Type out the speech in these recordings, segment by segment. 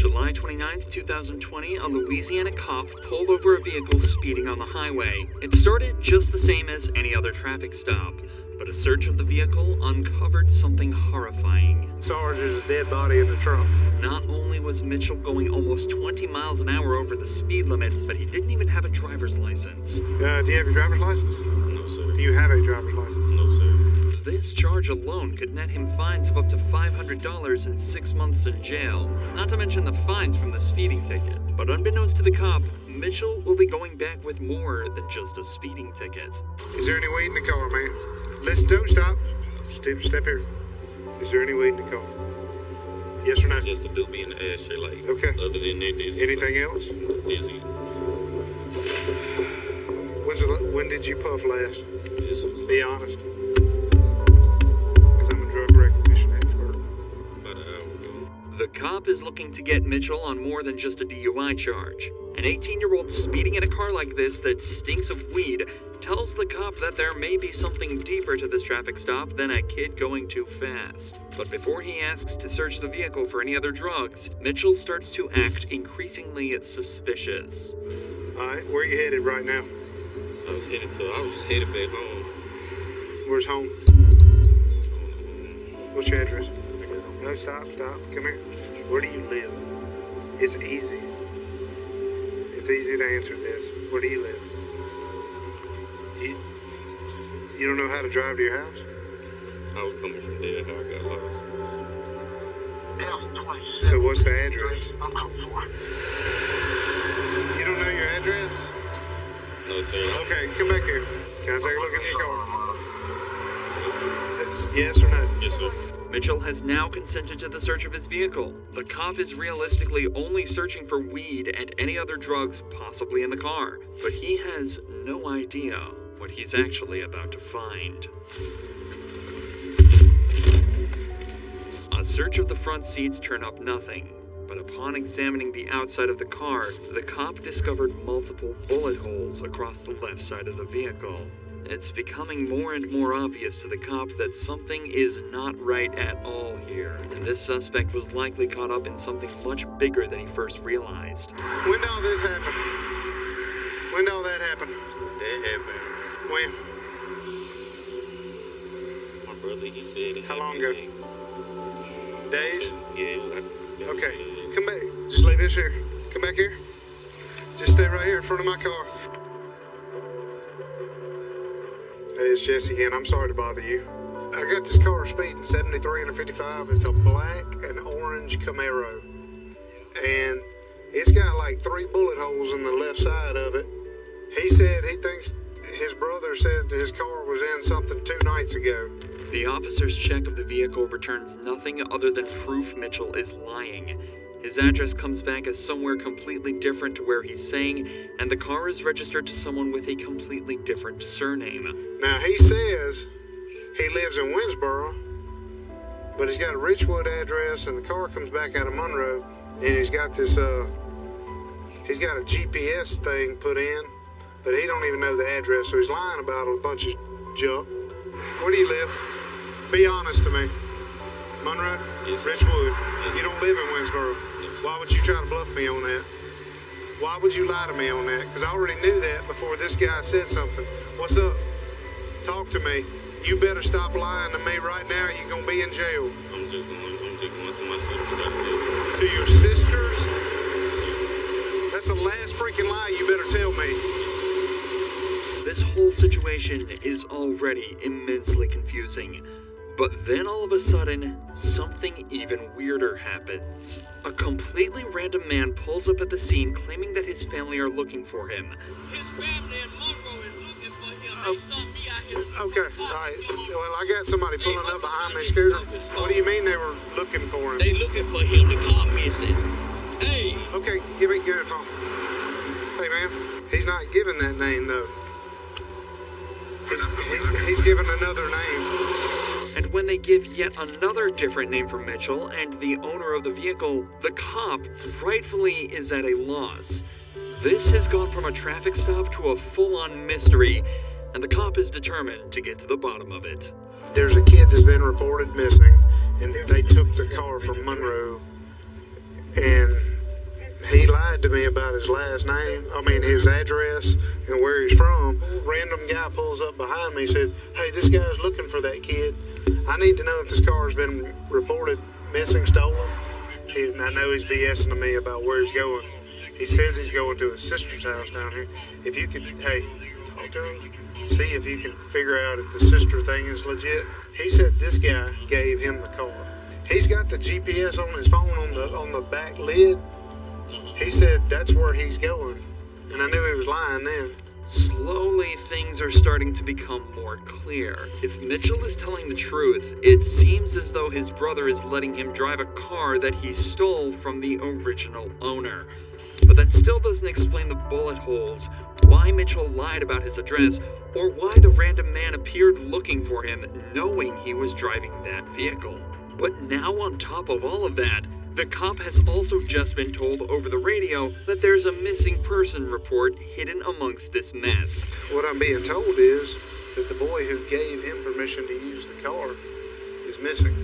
July 29th, 2020, a Louisiana cop pulled over a vehicle speeding on the highway. It started just the same as any other traffic stop, but a search of the vehicle uncovered something horrifying. Sarge, there's a dead body in the trunk. Not only was Mitchell going almost 20 miles an hour over the speed limit, but he didn't even have a driver's license. Do you have your driver's license? No, sir. Do you have a driver's license? No, sir. This charge alone could net him fines of up to $500 and 6 months in jail, not to mention the fines from the speeding ticket. But unbeknownst to the cop, Mitchell will be going back with more than just a speeding ticket. Is there any weed in the car, man? Don't stop. Step here. Is there any weed in the car? Yes or no? Just a doobie in the ashtray, like. Okay. Other than that, there's Anything else? There's it. When did you puff last? This was Be honest. Because I'm a drug recognition expert. about an hour ago. The cop is looking to get Mitchell on more than just a DUI charge. An 18-year-old speeding in a car like this that stinks of weed tells the cop that there may be something deeper to this traffic stop than a kid going too fast. But before he asks to search the vehicle for any other drugs, Mitchell starts to act increasingly suspicious. Alright, where are you headed right now? I was just headed back home. Where's home? What's your address? No, stop. Come here. Where do you live? It's easy. It's easy to answer this. Where do you live? You don't know how to drive to your house? I was coming from there, how I got lost. So what's the address? You don't know your address? No, sir. Okay, come back here. Can I take a look at your car? Yes or no? Yes, sir. Mitchell has now consented to the search of his vehicle. The cop is realistically only searching for weed and any other drugs possibly in the car, but he has no idea what he's actually about to find. A search of the front seats turned up nothing, but upon examining the outside of the car, the cop discovered multiple bullet holes across the left side of the vehicle. It's becoming more and more obvious to the cop that something is not right at all here, and this suspect was likely caught up in something much bigger than he first realized. When did all this happen? When did all that happen? That happened. When? My brother, he said it. How long happened, ago? like, Days? Yeah. Okay, come back. Just leave this here. Come back here. Just stay right here in front of my car. Hey, it's Jesse again. I'm sorry to bother you. I got this car speeding 73 and a 55. It's a black and orange Camaro. And it's got like 3 bullet holes in the left side of it. He said he thinks his brother said his car was in something 2 nights ago. The officer's check of the vehicle returns nothing other than proof Mitchell is lying. His address comes back as somewhere completely different to where he's saying, and the car is registered to someone with a completely different surname. Now, he says he lives in Winsboro, but he's got a Richwood address, and the car comes back out of Monroe, and he's got this, he's got a GPS thing put in, but he don't even know the address, so he's lying about a bunch of junk. Where do you live? Be honest to me. Monroe? Yes. Richwood? Yes. You don't live in Winsboro? Yes. Why would you try to bluff me on that? Why would you lie to me on that? Because I already knew that before this guy said something. What's up? Talk to me. You better stop lying to me right now or you're going to be in jail. I'm just going to my sister's out there. To your sisters? That's the last freaking lie you better tell me. This whole situation is already immensely confusing. But then all of a sudden, something even weirder happens. A completely random man pulls up at the scene claiming that his family are looking for him. His family in Monroe is looking for him. They sought me out here. Okay, all right. Well, I got somebody pulling up behind me, Scooter. What do you mean they were looking for him? They looking for him. The car missing. Hey. Okay, give it phone. Hey, man, he's not giving that name, though. He's giving another name. And when they give yet another different name for Mitchell and the owner of the vehicle, the cop rightfully is at a loss. This has gone from a traffic stop to a full-on mystery, and the cop is determined to get to the bottom of it. There's a kid that's been reported missing, and they took the car from Monroe, and lied to me about his last name. I mean, his address and where he's from. Random guy pulls up behind me, said, "Hey, this guy's looking for that kid. I need to know if this car's been reported missing, stolen." And I know he's BSing to me about where he's going. He says he's going to his sister's house down here. If you could, hey, talk to him. See if you can figure out if the sister thing is legit. He said this guy gave him the car. He's got the GPS on his phone on the back lid. He said that's where he's going. And I knew he was lying then. Slowly, things are starting to become more clear. If Mitchell is telling the truth, it seems as though his brother is letting him drive a car that he stole from the original owner. But that still doesn't explain the bullet holes, why Mitchell lied about his address, or why the random man appeared looking for him, knowing he was driving that vehicle. But now, on top of all of that, the cop has also just been told over the radio that there's a missing person report hidden amongst this mess. What I'm being told is that the boy who gave him permission to use the car is missing.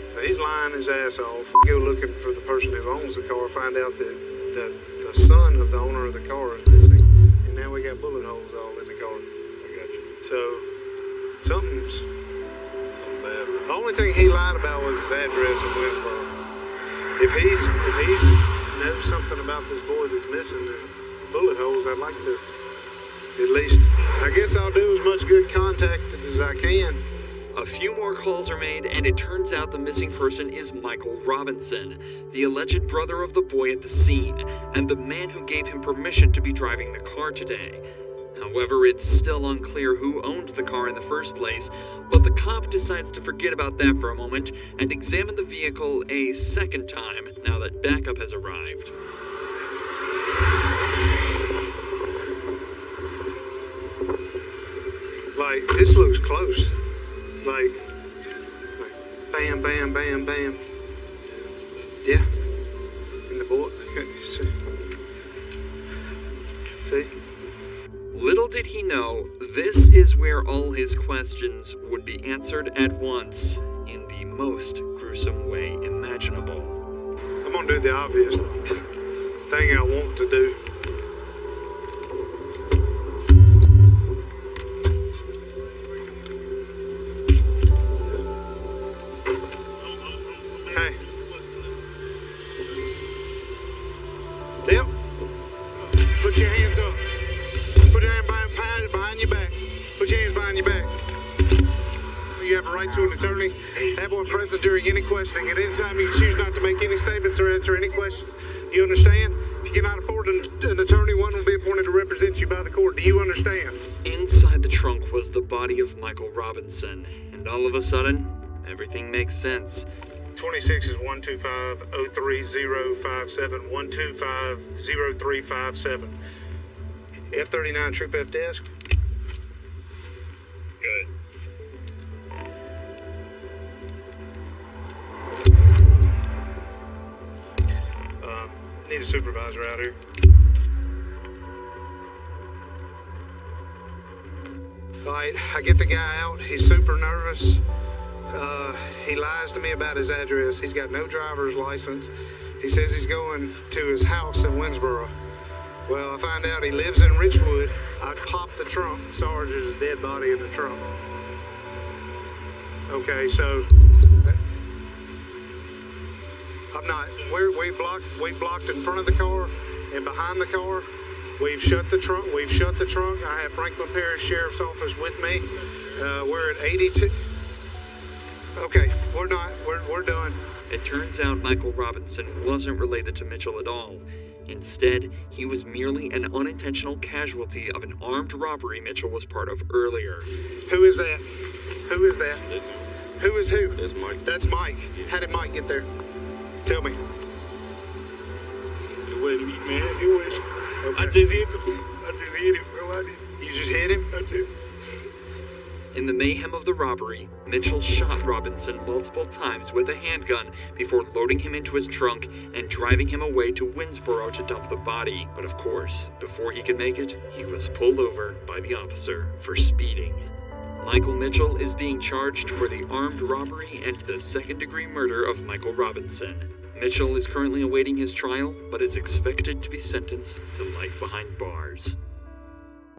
So he's lying his ass off. Go looking for the person who owns the car, find out that the son of the owner of the car is missing. And now we got bullet holes all in the car. I got you. So something's bad. The only thing he lied about was his address in Winsboro. If he's knows something about this boy that's missing, there's bullet holes, I'd like to at least, I guess I'll do as much good contact as I can. A few more calls are made, and it turns out the missing person is Michael Robinson, the alleged brother of the boy at the scene, and the man who gave him permission to be driving the car today. However, it's still unclear who owned the car in the first place, but the cop decides to forget about that for a moment and examine the vehicle a second time now that backup has arrived. Like, this looks close. Like bam, bam, bam, bam. Yeah. And the boy, see? Little did he know, this is where all his questions would be answered at once, in the most gruesome way imaginable. I'm gonna do the obvious thing I want to do. Hey. Yep. Put your hands up. Put your hand behind your back. Put your hands behind your back. You have a right to an attorney. Have one present during any questioning. At any time, you choose not to make any statements or answer any questions. You understand? If you cannot afford an attorney, one will be appointed to represent you by the court. Do you understand? Inside the trunk was the body of Michael Robinson, and all of a sudden, everything makes sense. 26 is 125-03057, 125-0357. F39 Troop F desk. Good. Need a supervisor out here. All right, I get the guy out. He's super nervous. He lies to me about his address. He's got no driver's license. He says he's going to his house in Winsboro. Well, I find out he lives in Richwood. I pop the trunk. Sorry, there's a dead body in the trunk. Okay, so I'm not. We blocked in front of the car and behind the car. We've shut the trunk. I have Franklin Parish Sheriff's Office with me. We're at 82. Okay, we're not. We're done. It turns out Michael Robinson wasn't related to Mitchell at all. Instead, he was merely an unintentional casualty of an armed robbery Mitchell was part of earlier. Who is that? Who is that? Listen, Who is who? that's Mike. That's Mike. How did Mike get there? Tell me. It wasn't me, man. It was. Okay. I just hit him, bro. I did. You just hit him? That's it. In the mayhem of the robbery, Mitchell shot Robinson multiple times with a handgun before loading him into his trunk and driving him away to Winsboro to dump the body. But of course, before he could make it, he was pulled over by the officer for speeding. Michael Mitchell is being charged for the armed robbery and the second-degree murder of Michael Robinson. Mitchell is currently awaiting his trial, but is expected to be sentenced to life behind bars.